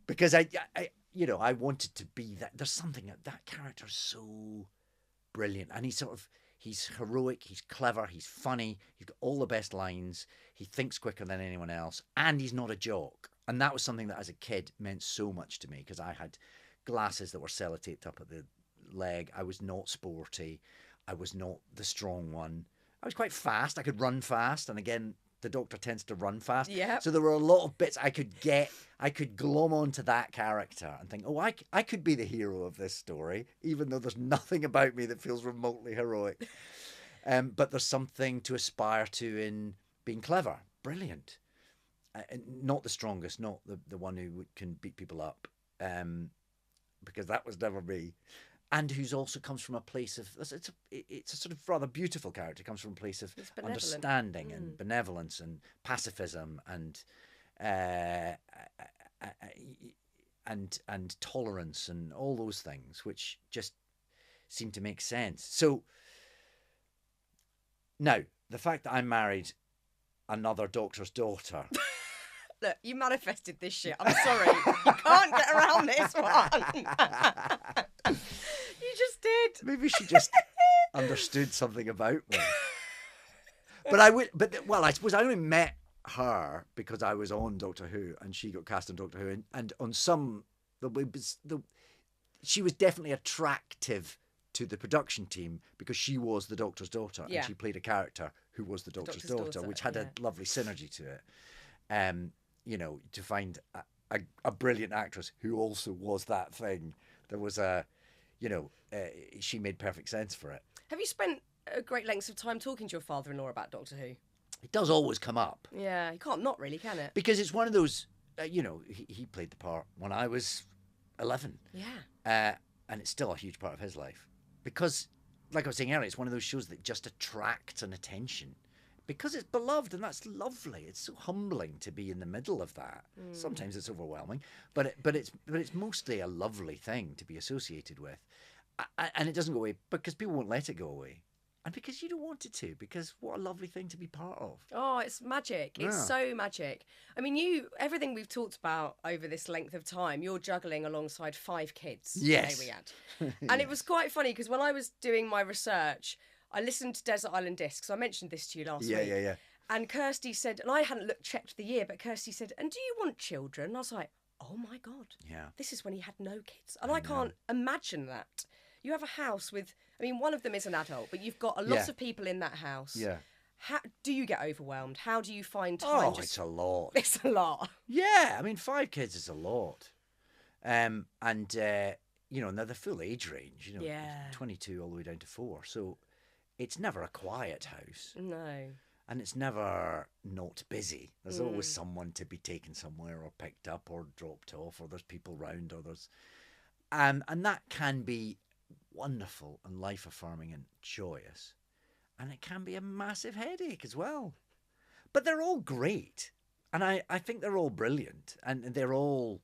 Because I wanted to be that. There's something that character is so brilliant, and he's heroic, he's clever, he's funny, he's got all the best lines, he thinks quicker than anyone else, and he's not a jock. And that was something that as a kid meant so much to me, because I had glasses that were sellotaped up at the leg. I was not sporty. I was not the strong one. I was quite fast. I could run fast. And again, the Doctor tends to run fast. Yeah. So there were a lot of bits I could glom onto that character and think, oh, I could be the hero of this story, even though there's nothing about me that feels remotely heroic. But there's something to aspire to in being clever, brilliant. Not the strongest, not the one who can beat people up. because that was never me. And who's also comes from a place of, it's a sort of rather beautiful character. Comes from a place of understanding and benevolence and pacifism and tolerance and all those things, which just seem to make sense. So now the fact that I married another doctor's daughter. Look, you manifested this shit. I'm sorry. You can't get around this one. You just did. Maybe she just understood something about me. But I suppose I only met her because I was on Doctor Who and she got cast on Doctor Who, and on some, she was definitely attractive to the production team because she was the Doctor's daughter, and she played a character who was the Doctor's daughter, which had a lovely synergy to it. You know, to find a brilliant actress who also was that thing, there was she made perfect sense for it. Have you spent a great length of time talking to your father-in-law about Doctor Who? It does always come up. Yeah, you can't not really, can it? Because it's one of those, he played the part when I was 11. Yeah. And it's still a huge part of his life. Because, like I was saying earlier, it's one of those shows that just attracts an attention. Because it's beloved, and that's lovely. It's so humbling to be in the middle of that. Sometimes it's overwhelming, but it's mostly a lovely thing to be associated with, and it doesn't go away because people won't let it go away, and because you don't want it to. Because what a lovely thing to be part of. Oh, it's magic. It's so magic. I mean, everything we've talked about over this length of time, you're juggling alongside 5 kids. Yes, we had, and it was quite funny because when I was doing my research, I listened to Desert Island Discs. I mentioned this to you last week. Yeah. And Kirsty said, and I hadn't checked the year, but Kirsty said, "And do you want children?" And I was like, "Oh my God, yeah, this is when he had no kids." And I can't imagine that. You have a house with, I mean, one of them is an adult, but you've got a lot of people in that house. Yeah. How do you get overwhelmed? How do you find time? Oh, it's a lot. It's a lot. Yeah, I mean, 5 kids is a lot. And now the full age range, 22 all the way down to 4. So it's never a quiet house. No. And it's never not busy. There's always someone to be taken somewhere or picked up or dropped off, or there's people round, or there's... and that can be wonderful and life-affirming and joyous. And it can be a massive headache as well. But they're all great. And I think they're all brilliant. And they're all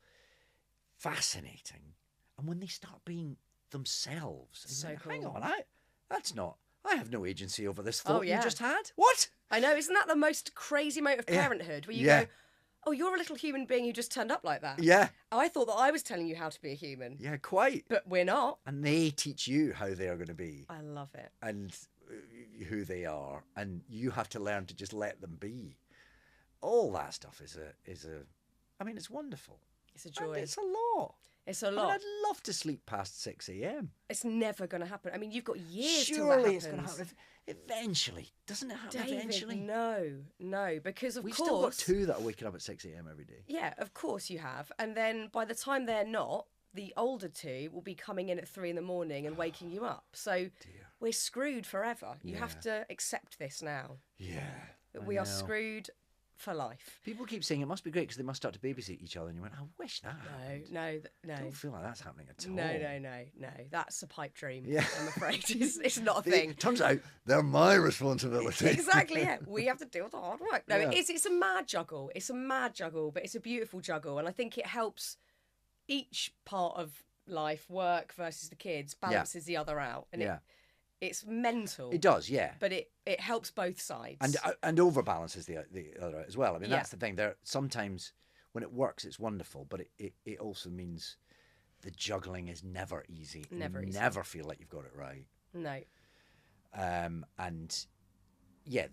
fascinating. And when they start being themselves... So cool. Hang on, I have no agency over this thought you just had. What? I know, isn't that the most crazy moment of parenthood? Where you go, oh, you're a little human being who just turned up like that. Yeah. I thought that I was telling you how to be a human. Yeah, quite. But we're not. And they teach you how they are going to be. I love it. And who they are. And you have to learn to just let them be. All that stuff is it's wonderful. It's a joy. And it's a lot. It's a lot. I'd love to sleep past 6 a.m. It's never going to happen. I mean, you've got years till that Surely happens. it's going to happen. Eventually. Doesn't it happen David, eventually? No, because of We've course... still got 2 that are waking up at 6 a.m. every day. Yeah, of course you have. And then by the time they're not, the older 2 will be coming in at 3 a.m. and waking you up. So we're screwed forever. You have to accept this now. Yeah. That we are screwed for life. People keep saying it must be great because they must start to babysit each other, and you went, I wish that happened. No. I don't feel like that's happening at all. No. That's a pipe dream. Yeah. I'm afraid it's not a thing. Turns out they're my responsibility. Exactly. Yeah, we have to deal with the hard work. No, it's a mad juggle. It's a mad juggle, but it's a beautiful juggle, and I think it helps each part of life, work versus the kids, balances the other out, and it's mental. It does, yeah. But it helps both sides. And overbalances the other as well. I mean, that's the thing. There sometimes when it works, it's wonderful, but it also means the juggling is never easy. Never easy. Never feel like you've got it right. No. And yeah,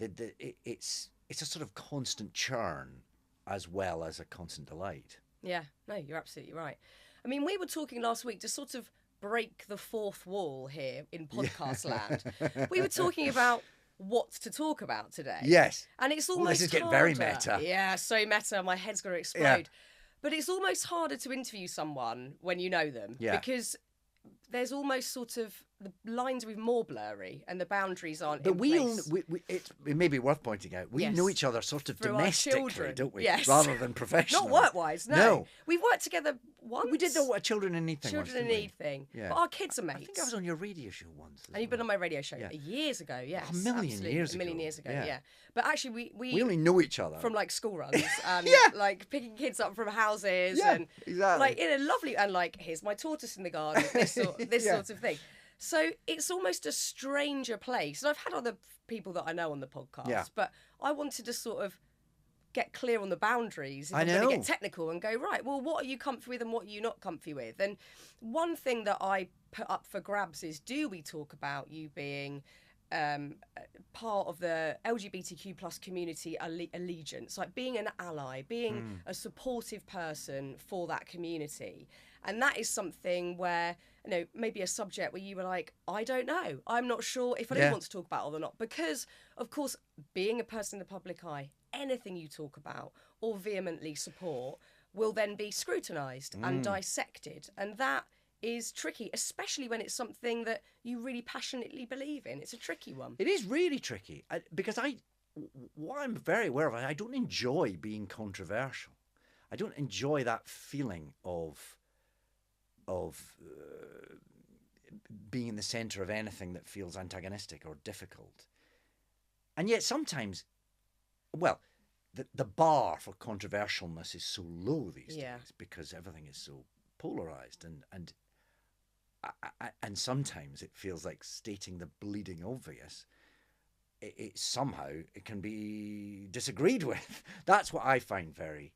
it's a sort of constant churn as well as a constant delight. Yeah. No, you're absolutely right. I mean, we were talking last week to sort of break the fourth wall here in podcast land. We were talking about what to talk about today. Yes. And it's almost this is getting harder. very meta. Yeah, so meta. My head's going to explode. Yeah. But it's almost harder to interview someone when you know them. Yeah. Because there's almost sort of the lines are even more blurry and the boundaries aren't But in we place. it may be worth pointing out, we know each other sort of Through our domestically, children. don't we? Yes. Rather than professionally. Not work-wise, no. We've worked together once. We did the Children in Need thing once, Children in didn't we? Need thing. Yeah. But our kids are mates. I think I was on your radio show once. And you've been on my radio show years ago, yes. A million years ago, yeah. But actually, we only know each other. From like school runs and Yeah. like picking kids up from houses Yeah, and exactly. like in a lovely, and like, here's my tortoise in the garden, this sort of thing. So it's almost a stranger place. And I've had other people that I know on the podcast, but I wanted to sort of get clear on the boundaries. If I'm going to get technical and go, right, well, what are you comfy with and what are you not comfy with? And one thing that I put up for grabs is, do we talk about you being part of the LGBTQ plus community allegiance, like being an ally, being a supportive person for that community? And that is something where, you know, maybe a subject where you were like, I don't know, I'm not sure if I do want to talk about it or not, because of course, being a person in the public eye, anything you talk about or vehemently support will then be scrutinised and dissected, and that is tricky, especially when it's something that you really passionately believe in. It's a tricky one. It is really tricky because what I'm very aware of, I don't enjoy being controversial. I don't enjoy that feeling of being in the centre of anything that feels antagonistic or difficult. And yet sometimes, well, the bar for controversialness is so low these days because everything is so polarised, and sometimes it feels like stating the bleeding obvious. It somehow it can be disagreed with. That's what I find very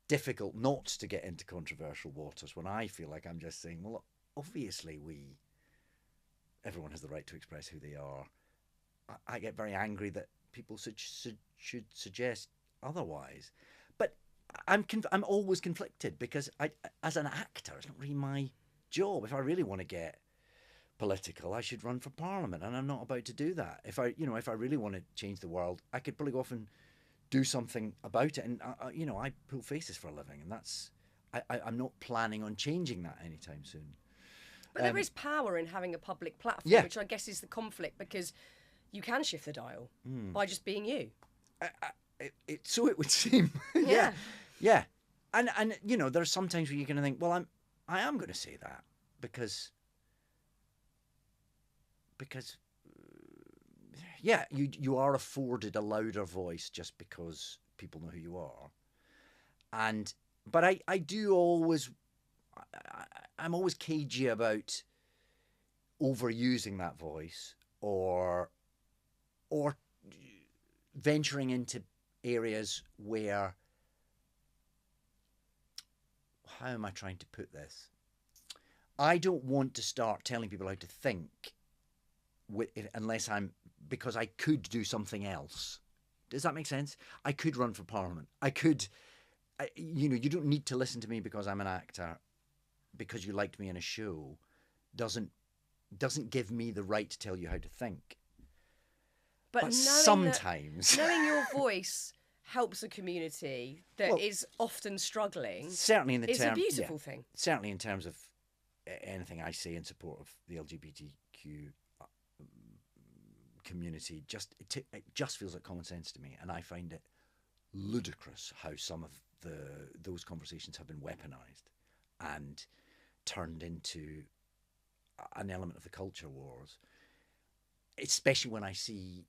difficult, not to get into controversial waters, when I feel like I'm just saying, well, obviously everyone has the right to express who they are. I get very angry that people should suggest otherwise. But I'm always conflicted because as an actor, it's not really my job. If I really want to get political, I should run for Parliament, and I'm not about to do that. If I really want to change the world, I could probably go off and do something about it. And I pull faces for a living, and that's I'm not planning on changing that anytime soon. But there is power in having a public platform, which I guess is the conflict, because you can shift the dial by just being you. So it would seem. Yeah. And there's sometimes where you're going to think, well, I am going to say that because you are afforded a louder voice just because people know who you are. But I do always, I'm always cagey about overusing that voice or venturing into areas where, how am I trying to put this? I don't want to start telling people how to think because I could do something else. Does that make sense? I could run for Parliament. I could, you don't need to listen to me because I'm an actor, because you liked me in a show, doesn't give me the right to tell you how to think. But sometimes knowing your voice helps a community that is often struggling. Certainly it's a beautiful thing. Certainly in terms of anything I say in support of the LGBTQ community, it just feels like common sense to me, and I find it ludicrous how some of those conversations have been weaponized and turned into an element of the culture wars, especially when I see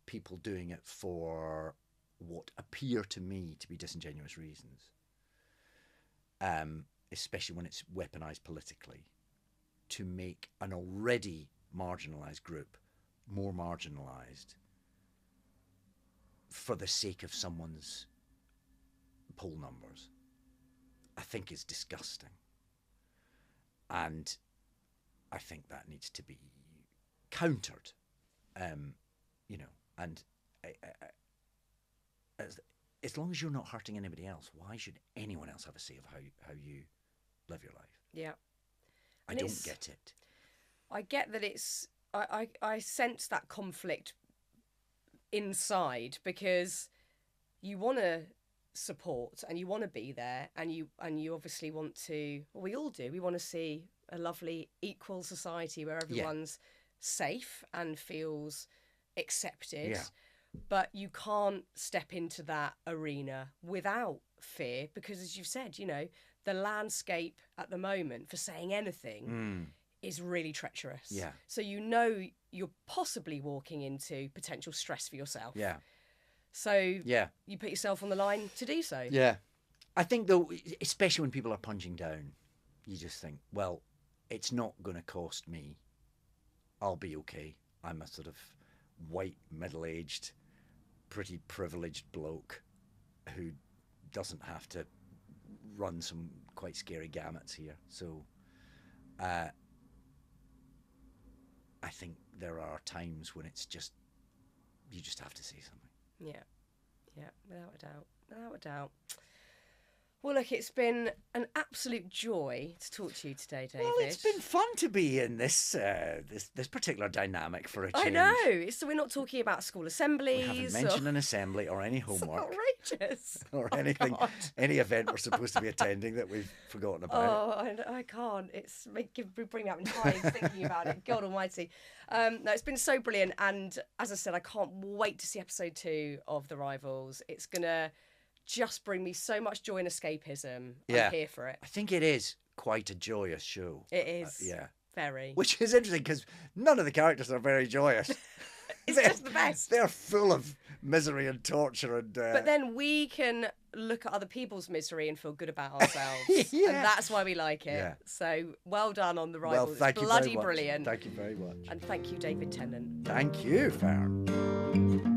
people doing it for what appear to me to be disingenuous reasons, especially when it's weaponized politically to make an already marginalized group more marginalized for the sake of someone's poll numbers. I think is disgusting, and I think that needs to be countered. And as long as you're not hurting anybody else, why should anyone else have a say of how you live your life? Yeah, I don't get it. I get that it's. I sense that conflict inside, because you want to support and you want to be there, and you obviously want to. Well, we all do. We want to see a lovely equal society where everyone's safe and feels accepted. Yeah. But you can't step into that arena without fear because, as you've said, you know, the landscape at the moment for saying anything is really treacherous. Yeah. So you know you're possibly walking into potential stress for yourself. Yeah. So you put yourself on the line to do so. Yeah. I think, though, especially when people are punching down, you just think, well, it's not going to cost me. I'll be okay. I'm a sort of white, middle-aged, pretty privileged bloke who doesn't have to run some quite scary gamuts here. So I think there are times when it's just, you just have to say something. Yeah, without a doubt. Well, look, it's been an absolute joy to talk to you today, David. Well, it's been fun to be in this this particular dynamic for a change. I know. So we're not talking about school assemblies. We haven't mentioned an assembly or any homework. It's outrageous. Or anything, God. any event we're supposed to be attending that we've forgotten about. Oh, I can't. It's bring me up in hives thinking about it. God almighty. No, it's been so brilliant. And as I said, I can't wait to see episode 2 of The Rivals. It's going to just bring me so much joy and escapism. Yeah. I'm here for it. I think it is quite a joyous show. It is. Yeah. Very. Which is interesting because none of the characters are very joyous. It's just the best. They're full of misery and torture and. But then we can look at other people's misery and feel good about ourselves. Yeah. And that's why we like it. Yeah. So well done on The Well, Rivals. thank you Bloody very much. brilliant. Thank you very much. And thank you, David Tennant. Thank you, Farron.